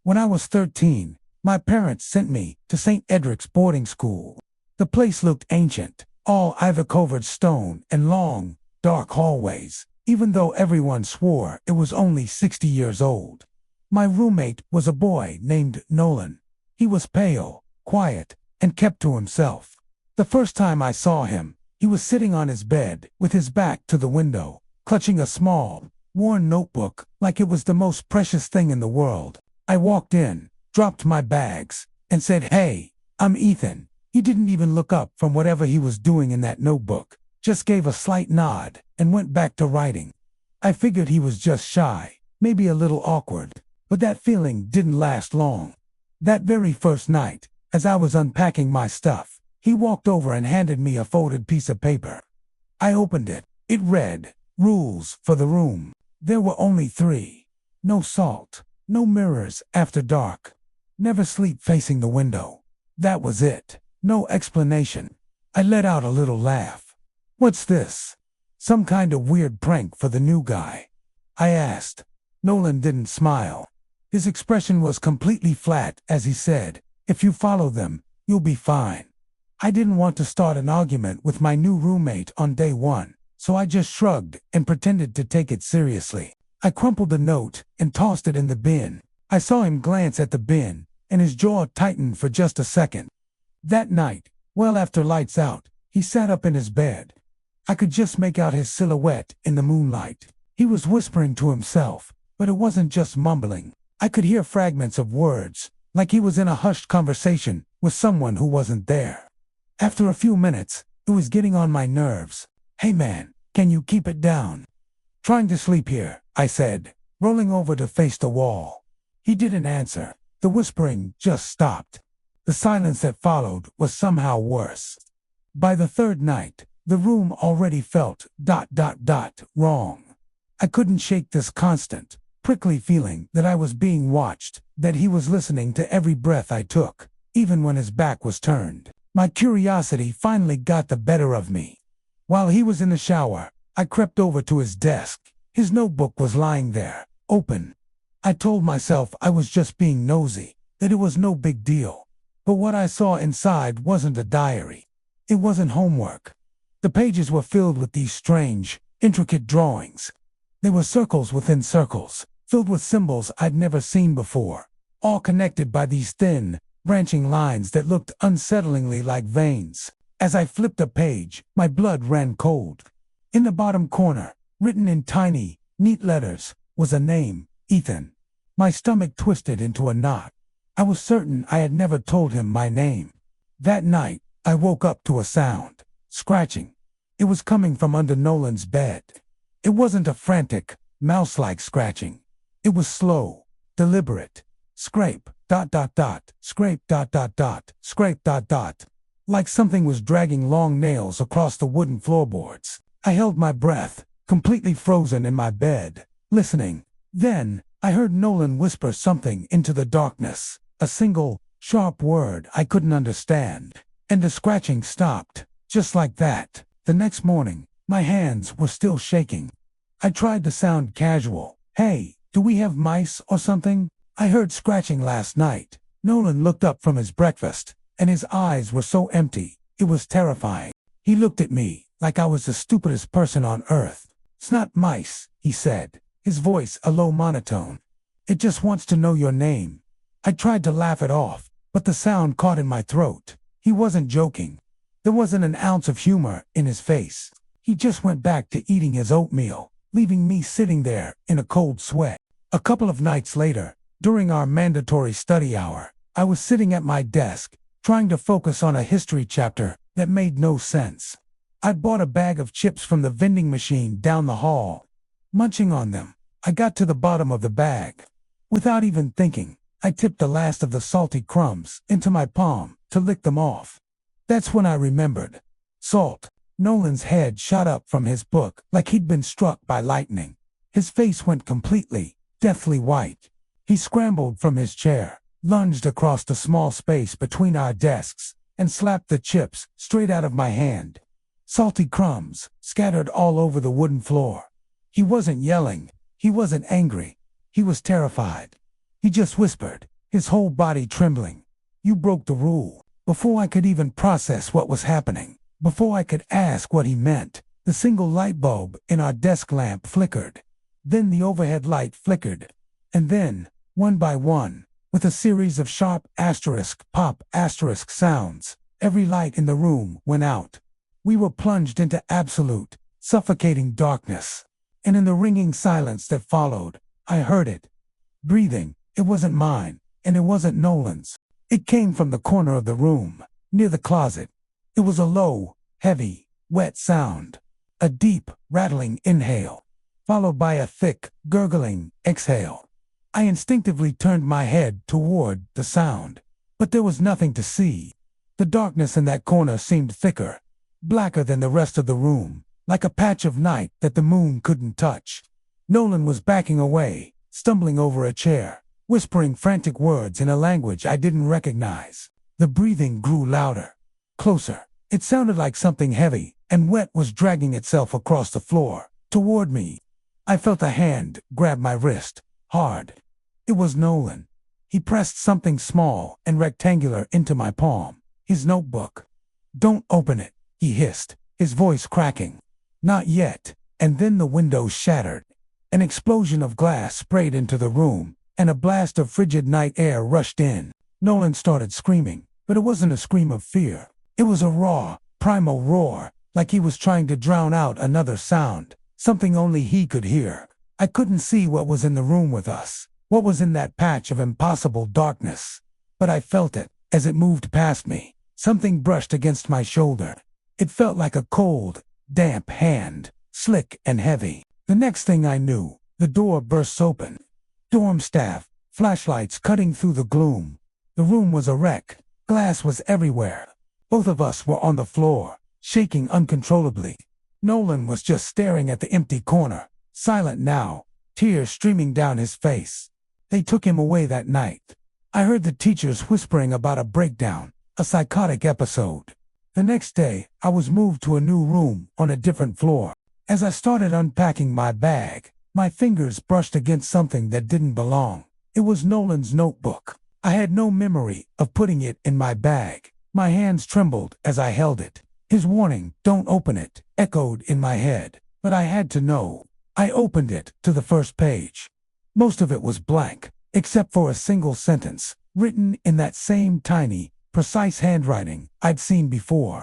When I was 13, my parents sent me to St. Edric's boarding school. The place looked ancient, all ivy-covered stone and long, dark hallways, even though everyone swore it was only 60 years old. My roommate was a boy named Nolan. He was pale, quiet, and kept to himself. The first time I saw him, he was sitting on his bed with his back to the window, clutching a small, worn notebook like it was the most precious thing in the world. I walked in, dropped my bags, and said, "Hey, I'm Ethan." He didn't even look up from whatever he was doing in that notebook, just gave a slight nod and went back to writing. I figured he was just shy, maybe a little awkward, but that feeling didn't last long. That very first night, as I was unpacking my stuff, he walked over and handed me a folded piece of paper. I opened it. It read, "Rules for the room." There were only 3. No salt, no mirrors after dark, never sleep facing the window. That was it. No explanation. I let out a little laugh. "What's this? Some kind of weird prank for the new guy?" I asked. Nolan didn't smile. His expression was completely flat as he said, "If you follow them, you'll be fine." I didn't want to start an argument with my new roommate on day 1, so I just shrugged and pretended to take it seriously. I crumpled the note and tossed it in the bin. I saw him glance at the bin, and his jaw tightened for just a second. That night, well after lights out, he sat up in his bed. I could just make out his silhouette in the moonlight. He was whispering to himself, but it wasn't just mumbling. I could hear fragments of words, like he was in a hushed conversation with someone who wasn't there. After a few minutes, it was getting on my nerves. "Hey man, can you keep it down?" "Trying to sleep here," I said, rolling over to face the wall. He didn't answer. The whispering just stopped. The silence that followed was somehow worse. By the 3rd night, the room already felt ... wrong. I couldn't shake this constant, prickly feeling that I was being watched, that he was listening to every breath I took, even when his back was turned. My curiosity finally got the better of me. While he was in the shower, I crept over to his desk. His notebook was lying there, open. I told myself I was just being nosy, that it was no big deal. But what I saw inside wasn't a diary. It wasn't homework. The pages were filled with these strange, intricate drawings. They were circles within circles, filled with symbols I'd never seen before, all connected by these thin, branching lines that looked unsettlingly like veins. As I flipped a page, my blood ran cold. In the bottom corner, written in tiny, neat letters, was a name, Ethan. My stomach twisted into a knot. I was certain I had never told him my name. That night, I woke up to a sound, scratching. It was coming from under Nolan's bed. It wasn't a frantic, mouse-like scratching. It was slow, deliberate. Scrape, ... scrape, ... scrape, ... like something was dragging long nails across the wooden floorboards. I held my breath, completely frozen in my bed, listening. Then, I heard Nolan whisper something into the darkness, a single, sharp word I couldn't understand, and the scratching stopped, just like that. The next morning, my hands were still shaking. I tried to sound casual. "Hey, do we have mice or something? I heard scratching last night." Nolan looked up from his breakfast, and his eyes were so empty, it was terrifying. He looked at me like I was the stupidest person on earth. "It's not mice," he said, his voice a low monotone. "It just wants to know your name." I tried to laugh it off, but the sound caught in my throat. He wasn't joking. There wasn't an ounce of humor in his face. He just went back to eating his oatmeal, leaving me sitting there in a cold sweat. A couple of nights later, during our mandatory study hour, I was sitting at my desk, trying to focus on a history chapter that made no sense. I'd bought a bag of chips from the vending machine down the hall. Munching on them, I got to the bottom of the bag. Without even thinking, I tipped the last of the salty crumbs into my palm to lick them off. That's when I remembered. Salt. Nolan's head shot up from his book like he'd been struck by lightning. His face went completely, deathly white. He scrambled from his chair, lunged across the small space between our desks, and slapped the chips straight out of my hand. Salty crumbs scattered all over the wooden floor. He wasn't yelling. He wasn't angry. He was terrified. He just whispered, his whole body trembling. "You broke the rule." Before I could even process what was happening, before I could ask what he meant, the single light bulb in our desk lamp flickered. Then the overhead light flickered. And then, one by one, with a series of sharp asterisk, pop asterisk sounds, every light in the room went out. We were plunged into absolute, suffocating darkness. And in the ringing silence that followed, I heard it. Breathing. It wasn't mine, and it wasn't Nolan's. It came from the corner of the room, near the closet. It was a low, heavy, wet sound. A deep, rattling inhale, followed by a thick, gurgling exhale. I instinctively turned my head toward the sound, but there was nothing to see. The darkness in that corner seemed thicker, blacker than the rest of the room, like a patch of night that the moon couldn't touch. Nolan was backing away, stumbling over a chair, whispering frantic words in a language I didn't recognize. The breathing grew louder, closer. It sounded like something heavy and wet was dragging itself across the floor, toward me. I felt a hand grab my wrist, hard. It was Nolan. He pressed something small and rectangular into my palm, his notebook. "Don't open it," he hissed, his voice cracking. "Not yet." And then the window shattered. An explosion of glass sprayed into the room, and a blast of frigid night air rushed in. Nolan started screaming, but it wasn't a scream of fear. It was a raw, primal roar, like he was trying to drown out another sound, something only he could hear. I couldn't see what was in the room with us, what was in that patch of impossible darkness. But I felt it, as it moved past me. Something brushed against my shoulder. It felt like a cold, damp hand, slick and heavy. The next thing I knew, the door burst open. Dorm staff, flashlights cutting through the gloom. The room was a wreck. Glass was everywhere. Both of us were on the floor, shaking uncontrollably. Nolan was just staring at the empty corner, silent now, tears streaming down his face. They took him away that night. I heard the teachers whispering about a breakdown, a psychotic episode. The next day, I was moved to a new room on a different floor. As I started unpacking my bag, my fingers brushed against something that didn't belong. It was Nolan's notebook. I had no memory of putting it in my bag. My hands trembled as I held it. His warning, "Don't open it," echoed in my head. But I had to know. I opened it to the first page. Most of it was blank, except for a single sentence, written in that same tiny, precise handwriting I'd seen before.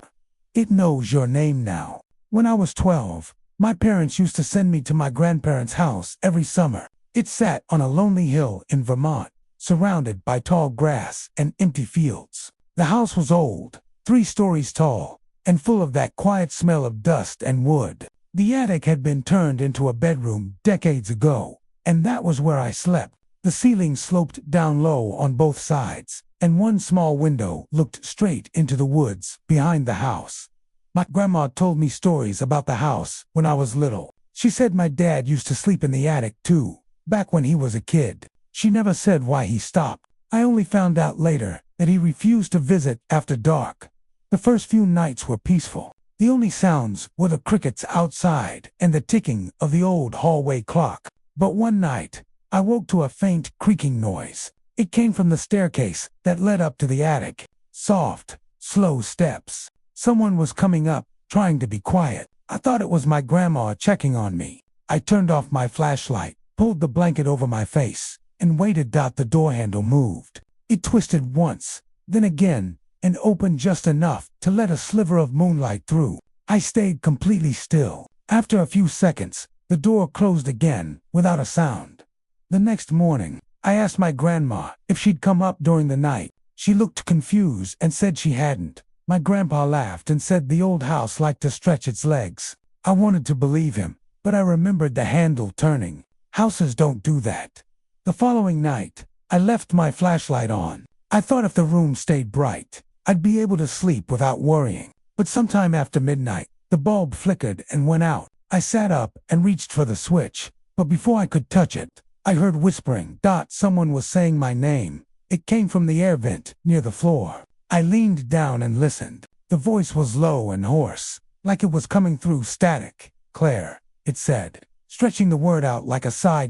"It knows your name now. When I was 12, my parents used to send me to my grandparents' house every summer. It sat on a lonely hill in Vermont, surrounded by tall grass and empty fields. The house was old, 3 stories tall, and full of that quiet smell of dust and wood. The attic had been turned into a bedroom decades ago, and that was where I slept. The ceiling sloped down low on both sides, and one small window looked straight into the woods behind the house. My grandma told me stories about the house when I was little. She said my dad used to sleep in the attic too, back when he was a kid. She never said why he stopped. I only found out later that he refused to visit after dark. The first few nights were peaceful. The only sounds were the crickets outside and the ticking of the old hallway clock. But one night, I woke to a faint creaking noise. It came from the staircase that led up to the attic. Soft, slow steps. Someone was coming up, trying to be quiet. I thought it was my grandma checking on me. I turned off my flashlight, pulled the blanket over my face, and waited. The door handle moved. It twisted once, then again, and opened just enough to let a sliver of moonlight through. I stayed completely still. After a few seconds, the door closed again, without a sound. The next morning, I asked my grandma if she'd come up during the night. She looked confused and said she hadn't. My grandpa laughed and said the old house liked to stretch its legs. I wanted to believe him, but I remembered the handle turning. Houses don't do that. The following night, I left my flashlight on. I thought if the room stayed bright, I'd be able to sleep without worrying. But sometime after midnight, the bulb flickered and went out. I sat up and reached for the switch, but before I could touch it, I heard whispering. Someone was saying my name. It came from the air vent near the floor. I leaned down and listened. The voice was low and hoarse, like it was coming through static. "Claire," it said, stretching the word out like a sigh.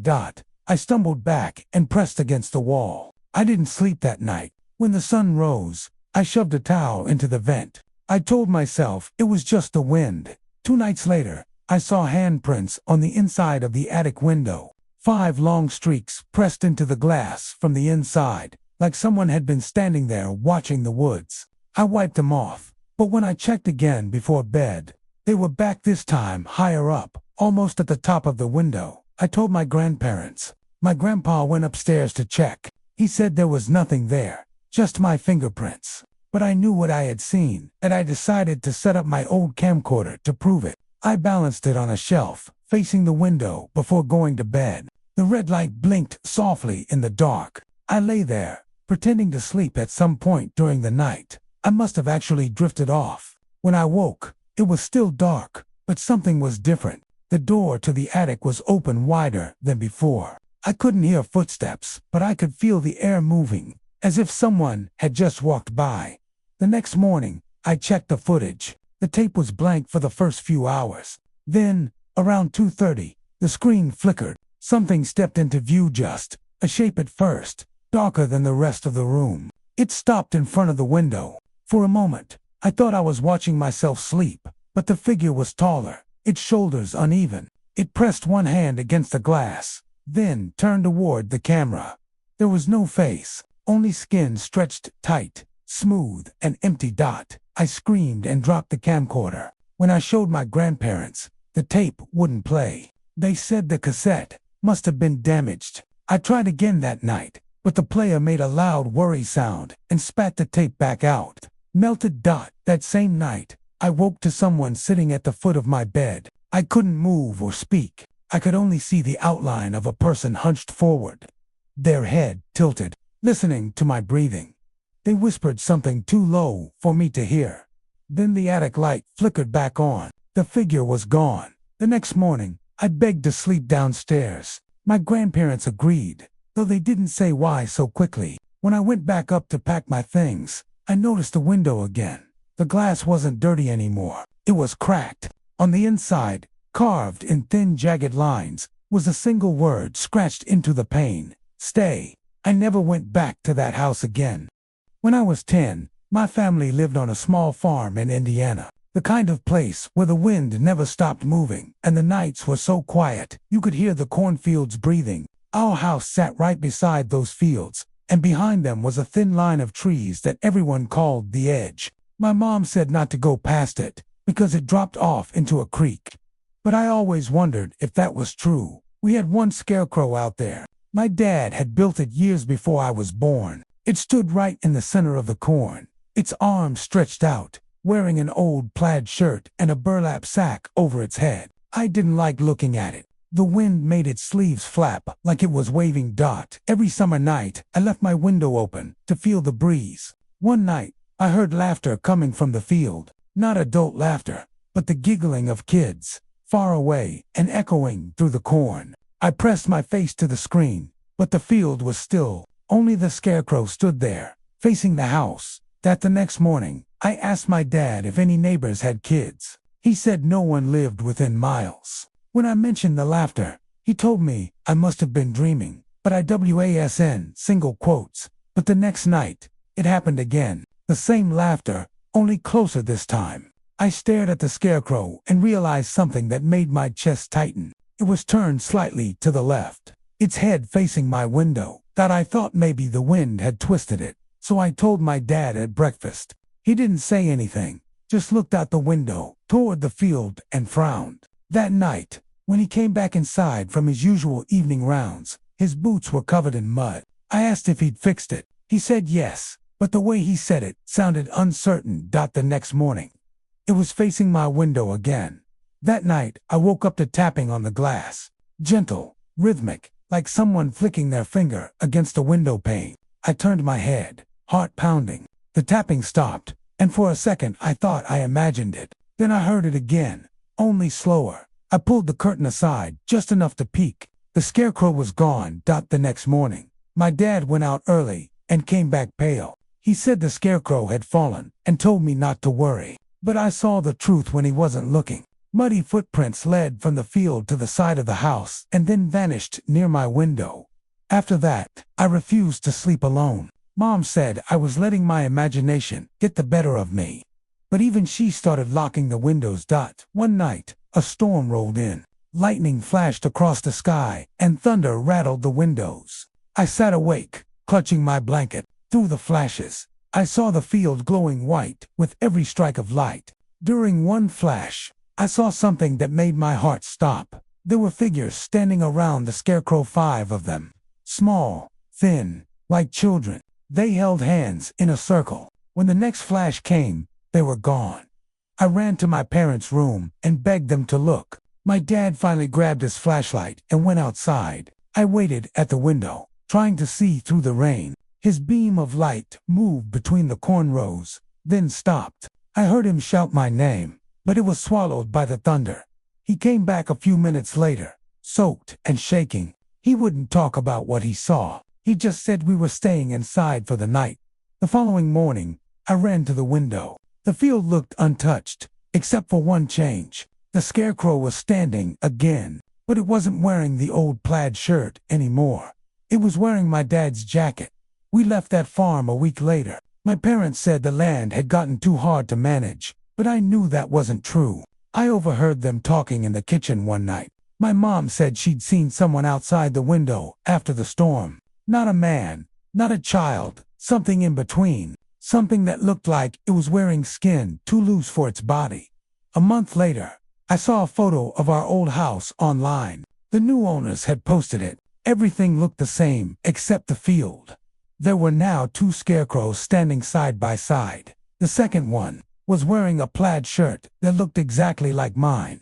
I stumbled back and pressed against the wall. I didn't sleep that night. When the sun rose, I shoved a towel into the vent. I told myself it was just the wind. 2 nights later, I saw handprints on the inside of the attic window. 5 long streaks pressed into the glass from the inside, like someone had been standing there watching the woods. I wiped them off, but when I checked again before bed, they were back, this time higher up, almost at the top of the window. I told my grandparents. My grandpa went upstairs to check. He said there was nothing there, just my fingerprints. But I knew what I had seen, and I decided to set up my old camcorder to prove it. I balanced it on a shelf, facing the window, before going to bed. The red light blinked softly in the dark. I lay there, pretending to sleep. At some point during the night, I must have actually drifted off. When I woke, it was still dark, but something was different. The door to the attic was open wider than before. I couldn't hear footsteps, but I could feel the air moving, as if someone had just walked by. The next morning, I checked the footage. The tape was blank for the first few hours. Then, around 2:30, the screen flickered. Something stepped into view, just a shape at first, darker than the rest of the room. It stopped in front of the window. For a moment, I thought I was watching myself sleep, but the figure was taller, its shoulders uneven. It pressed one hand against the glass, then turned toward the camera. There was no face, only skin stretched tight, smooth, an empty dot. I screamed and dropped the camcorder. When I showed my grandparents, the tape wouldn't play. They said the cassette must have been damaged. I tried again that night, but the player made a loud worry sound and spat the tape back out. Melted dot. That same night, I woke to someone sitting at the foot of my bed. I couldn't move or speak. I could only see the outline of a person hunched forward, their head tilted, listening to my breathing. They whispered something too low for me to hear. Then the attic light flickered back on. The figure was gone. The next morning, I begged to sleep downstairs. My grandparents agreed, though they didn't say why so quickly. When I went back up to pack my things, I noticed the window again. The glass wasn't dirty anymore. It was cracked. On the inside, carved in thin, jagged lines, was a single word scratched into the pane: stay. I never went back to that house again. When I was 10, my family lived on a small farm in Indiana, the kind of place where the wind never stopped moving, and the nights were so quiet you could hear the cornfields breathing. Our house sat right beside those fields, and behind them was a thin line of trees that everyone called the edge. My mom said not to go past it, because it dropped off into a creek. But I always wondered if that was true. We had one scarecrow out there. My dad had built it years before I was born. It stood right in the center of the corn, its arms stretched out, wearing an old plaid shirt and a burlap sack over its head. I didn't like looking at it. The wind made its sleeves flap like it was waving dot. Every summer night, I left my window open to feel the breeze. One night, I heard laughter coming from the field. Not adult laughter, but the giggling of kids, far away and echoing through the corn. I pressed my face to the screen, but the field was still. Only the scarecrow stood there, facing the house. That the next morning, I asked my dad if any neighbors had kids. He said no one lived within miles. When I mentioned the laughter, he told me I must have been dreaming, but I wasn single quotes. But the next night, it happened again. The same laughter, only closer this time. I stared at the scarecrow and realized something that made my chest tighten. It was turned slightly to the left, its head facing my window. That I thought maybe the wind had twisted it. So I told my dad at breakfast. He didn't say anything, just looked out the window toward the field and frowned. That night, when he came back inside from his usual evening rounds, his boots were covered in mud. I asked if he'd fixed it. He said yes, but the way he said it sounded uncertain. The next morning, it was facing my window again. That night, I woke up to tapping on the glass. Gentle, rhythmic, like someone flicking their finger against the window pane. I turned my head, heart pounding. The tapping stopped, and for a second I thought I imagined it. Then I heard it again, only slower. I pulled the curtain aside, just enough to peek. The scarecrow was gone. The next morning, my dad went out early and came back pale. He said the scarecrow had fallen and told me not to worry. But I saw the truth when he wasn't looking. Muddy footprints led from the field to the side of the house and then vanished near my window. After that, I refused to sleep alone. Mom said I was letting my imagination get the better of me. But even she started locking the windows. One night, a storm rolled in. Lightning flashed across the sky, and thunder rattled the windows. I sat awake, clutching my blanket. Through the flashes, I saw the field glowing white with every strike of light. During one flash, I saw something that made my heart stop. There were figures standing around the scarecrow, 5 of them. Small, thin, like children. They held hands in a circle. When the next flash came, they were gone. I ran to my parents' room and begged them to look. My dad finally grabbed his flashlight and went outside. I waited at the window, trying to see through the rain. His beam of light moved between the corn rows, then stopped. I heard him shout my name, but it was swallowed by the thunder. He came back a few minutes later, soaked and shaking. He wouldn't talk about what he saw. He just said we were staying inside for the night. The following morning, I ran to the window. The field looked untouched, except for one change. The scarecrow was standing again, but it wasn't wearing the old plaid shirt anymore. It was wearing my dad's jacket. We left that farm a week later. My parents said the land had gotten too hard to manage, but I knew that wasn't true. I overheard them talking in the kitchen one night. My mom said she'd seen someone outside the window after the storm. Not a man, not a child, something in between. Something that looked like it was wearing skin too loose for its body. A month later, I saw a photo of our old house online. The new owners had posted it. Everything looked the same except the field. There were now 2 scarecrows standing side by side. The second one was wearing a plaid shirt that looked exactly like mine.